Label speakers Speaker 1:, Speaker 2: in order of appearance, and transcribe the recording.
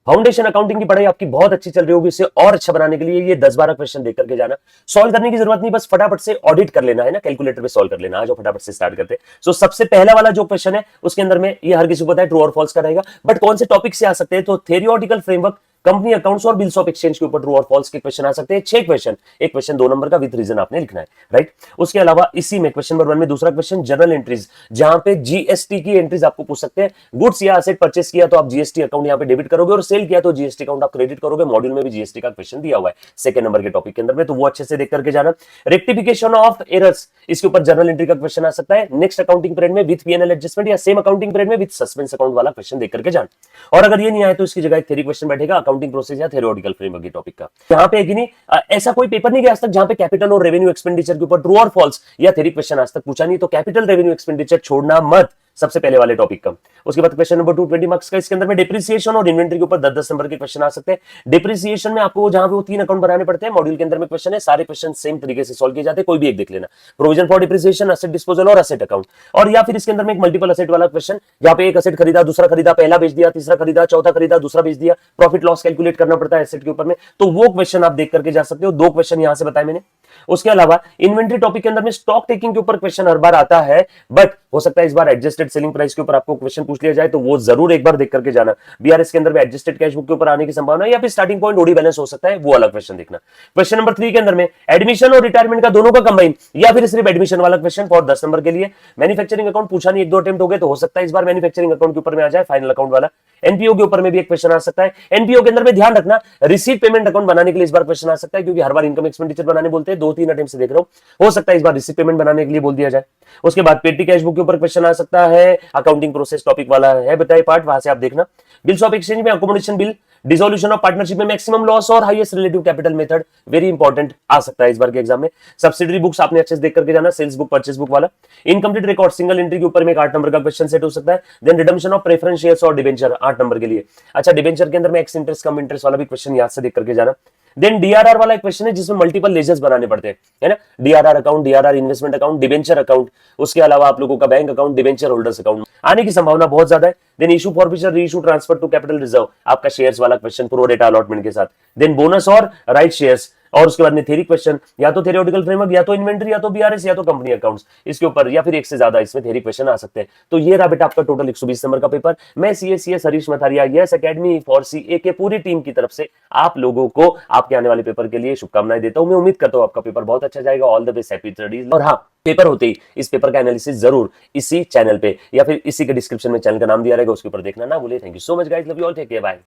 Speaker 1: Foundation accounting की पढ़ाई आपकी बहुत अच्छी चल रही होगी, इसे और अच्छा बनाने के लिए ये 10-12 क्वेश्चन देख करके जाना। सॉल्व करने की जरूरत नहीं, बस फटाफट से ऑडिट कर लेना है ना, कैलकुलेटर पे सॉल्व कर लेना। आज फटाफट से स्टार्ट करते हैं। सो सबसे पहला वाला जो क्वेश्चन है उसके अंदर में ये हर किसी को पता है ट्रू और फॉल्स का रहेगा, बट कौन से टॉपिक से आ सकते हैं, तो थ्योरेटिकल फ्रेमवर्क, कंपनी अकाउंट्स और बिल्स ऑफ एक्सचेंज के ऊपर ट्रू और फॉल्स के क्वेश्चन आ सकते हैं। 6 क्वेश्चन, एक क्वेश्चन 2 नंबर का विद रीजन आपने लिखना है, राइट। उसके अलावा इसी में क्वेश्चन नंबर 1 में दूसरा क्वेश्चन जनरल एंट्रीज, जहां पे जीएसटी की एंट्रीज आपको पूछ सकते हैं। गुड्स या एसेट परचेस किया तो आप जीएसटी अकाउंट यहां पे डेबिट करोगे, और सेल किया तो जीएसटी अकाउंट आप क्रेडिट करोगे। मॉड्यूल में भी जीएसटी का क्वेश्चन दिया हुआ है सेकंड नंबर के टॉपिक के अंदर में, तो वो अच्छे से देख करके जाना। रेक्टिफिकेशन ऑफ एरर्स, इसके ऊपर जनरल एंट्री का क्वेश्चन आ सकता है। नेक्स्ट अकाउंटिंग पीरियड में विद पीएनएल एडजस्टमेंट, या सेम अकाउंटिंग पीरियड में विद सस्पेंस अकाउंट वाला क्वेश्चन देख करके जाना। और अगर ये नहीं आए तो इसकी जगह एक थ्योरी क्वेश्चन बैठेगा अकाउंटिंग प्रोसेस या थ्योरेटिकल फ्रेमवर्क के टॉपिक का। यहाँ पे नहीं ऐसा कोई पेपर नहीं गया आज तक जहां पे कैपिटल और रेवेन्यू एक्सपेंडिचर के ऊपर ट्रू और फॉल्स या थ्योरी क्वेश्चन आज तक पूछा नहीं, तो कैपिटल रेवेन्यू एक्सपेंडिचर छोड़ना मत सबसे पहले वाले टॉपिक का। उसके बाद क्वेश्चन नंबर 2 20 मार्क्स का, इसके अंदर में डिप्रिसिएशन और इन्वेंटरी के ऊपर 10-10 नंबर के क्वेश्चन आ सकते हैं। डिप्रिसिएशन में आपको जहां पे वो 3 अकाउंट बनाने पड़ते हैं, मॉड्यूल के अंदर में क्वेश्चन है, सारे क्वेश्चन सेम तरीके से सॉल्व किए जाते हैं, कोई भी एक देख लेना। Provision for depreciation, asset disposal और असेट अकाउंट, और या फिर इसके अंदर में एक मल्टीपल असेट वाला क्वेश्चन, जहां पे एक असेट खरीदा, दूसरा खरीदा, पहला बेच दिया, तीसरा खरीदा, चौथा खरीदा, दूसरा बेच दिया, प्रॉफिट लॉस कैलकुलेट करना पड़ता है एसेट के ऊपर में, तो वो क्वेश्चन आप देख करके जा सकते हो। 2 क्वेश्चन यहां से बताए मैंने। उसके अलावा इन्वेंटरी टॉपिक के अंदर में स्टॉक टेकिंग के ऊपर क्वेश्चन हर बार आता है, बट हो सकता है इस बार एडजस्टेड सेलिंग प्राइस के ऊपर आपको क्वेश्चन पूछ लिया जाए, तो वो जरूर एक बार देख करके जाना। बीआरएस के अंदर में एडजस्टेड कैश बुक के ऊपर आने की संभावना है, या फिर स्टार्टिंग पॉइंट ओडी बैलेंस हो सकता है, वो अलग क्वेश्चन देखना। क्वेश्चन नंबर 3 के अंदर में एडमिशन और रिटायरमेंट का दोनों का कंबाइन, या फिर सिर्फ एडमिशन वाला क्वेश्चन फॉर 10 नंबर के लिए। मैन्युफैक्चरिंग अकाउंट पूछा नहीं, 1-2 अटेम्प्ट हो गए, तो हो सकता है इस बार मैन्युफैक्चरिंग अकाउंट के ऊपर में आ जाए फाइनल अकाउंट वाला। एनपीओ के ऊपर में भी एक क्वेश्चन आ सकता है। एनपीओ के अंदर में ध्यान रखना, रिसीट पेमेंट अकाउंट बनाने के लिए इस बार क्वेश्चन आ सकता है, क्योंकि हर बार इनकम एक्सपेंडिचर बनाने बोलते हैं, 2-3 अटेम्प्ट से देख रहा हूं, हो सकता है इस बार रिसीट पेमेंट बनाने के लिए बोल दिया जाए। उसके बाद पेटी कैश बुक के ऊपर क्वेश्चन आ सकता है, अकाउंटिंग प्रोसेस टॉपिक वाला है बताइए पार्ट, वहां से आप देखना। बिल्स ऑफ एक्सचेंज में accommodation bill, dissolution of partnership में मैक्सिमम लॉस और highest relative capital method, very important आ सकता है इस बार के एग्जाम में। सब्सिडरी बुक्स आपने अच्छे से देख करके जाना, सेल्स बुक, परचेस बुक वाला। इनकम्प्लीट रिकॉर्ड सिंगल एंट्री के ऊपर में एक 8 नंबर का क्वेश्चन सेट हो सकता है। Then redemption of preference shares और डिबेंचर 8 नंबर के लिए। अच्छा, डिबेंचर के अंदर में एक्स इंटरेस्ट कम इंटरेस्ट वाला भी क्वेश्चन याद से देख करके जाना। देन डीआरआर वाला एक क्वेश्चन है जिसमें मल्टीपल लेजर्स बनाने पड़ते हैं, है ना। DRR account, DRR investment account, debenture account, उसके अलावा आप लोगों का bank account, debenture holders account आने की संभावना बहुत ज्यादा है। Then issue forfeiture, reissue, transfer to capital reserve, आपका शेयर्स वाला क्वेश्चन प्रो रेटा अलॉटमेंट के साथ। देन बोनस और राइट शेयर्स, और उसके बाद में थ्योरी क्वेश्चन, या तो थ्योरेटिकल फ्रेमवर्क, या तो इन्वेंटरी, या तो बीआरएस, या तो कंपनी अकाउंट्स, इसके ऊपर या फिर एक से ज्यादा इसमें थ्योरी क्वेश्चन आ सकते हैं। तो ये रहा बेटा आपका टोटल 120 नंबर का पेपर। मैं CS Harish Matharia, yes academy for CA के पूरी टीम की तरफ से आप लोगों को आपके आने वाले पेपर के लिए शुभकामनाएं देता हूं। मैं उम्मीद करता हूं आपका पेपर बहुत अच्छा जाएगा। All the best, happy studies. और हाँ, पेपर होते ही इस पेपर का एनालिसिस जरूर इसी चैनल पे या फिर इसी के डिस्क्रिप्शन में चैनल का नाम दिया रहेगा, उसके ऊपर देखना ना भूलिए। Thank you so much guys, love you all, take care, bye.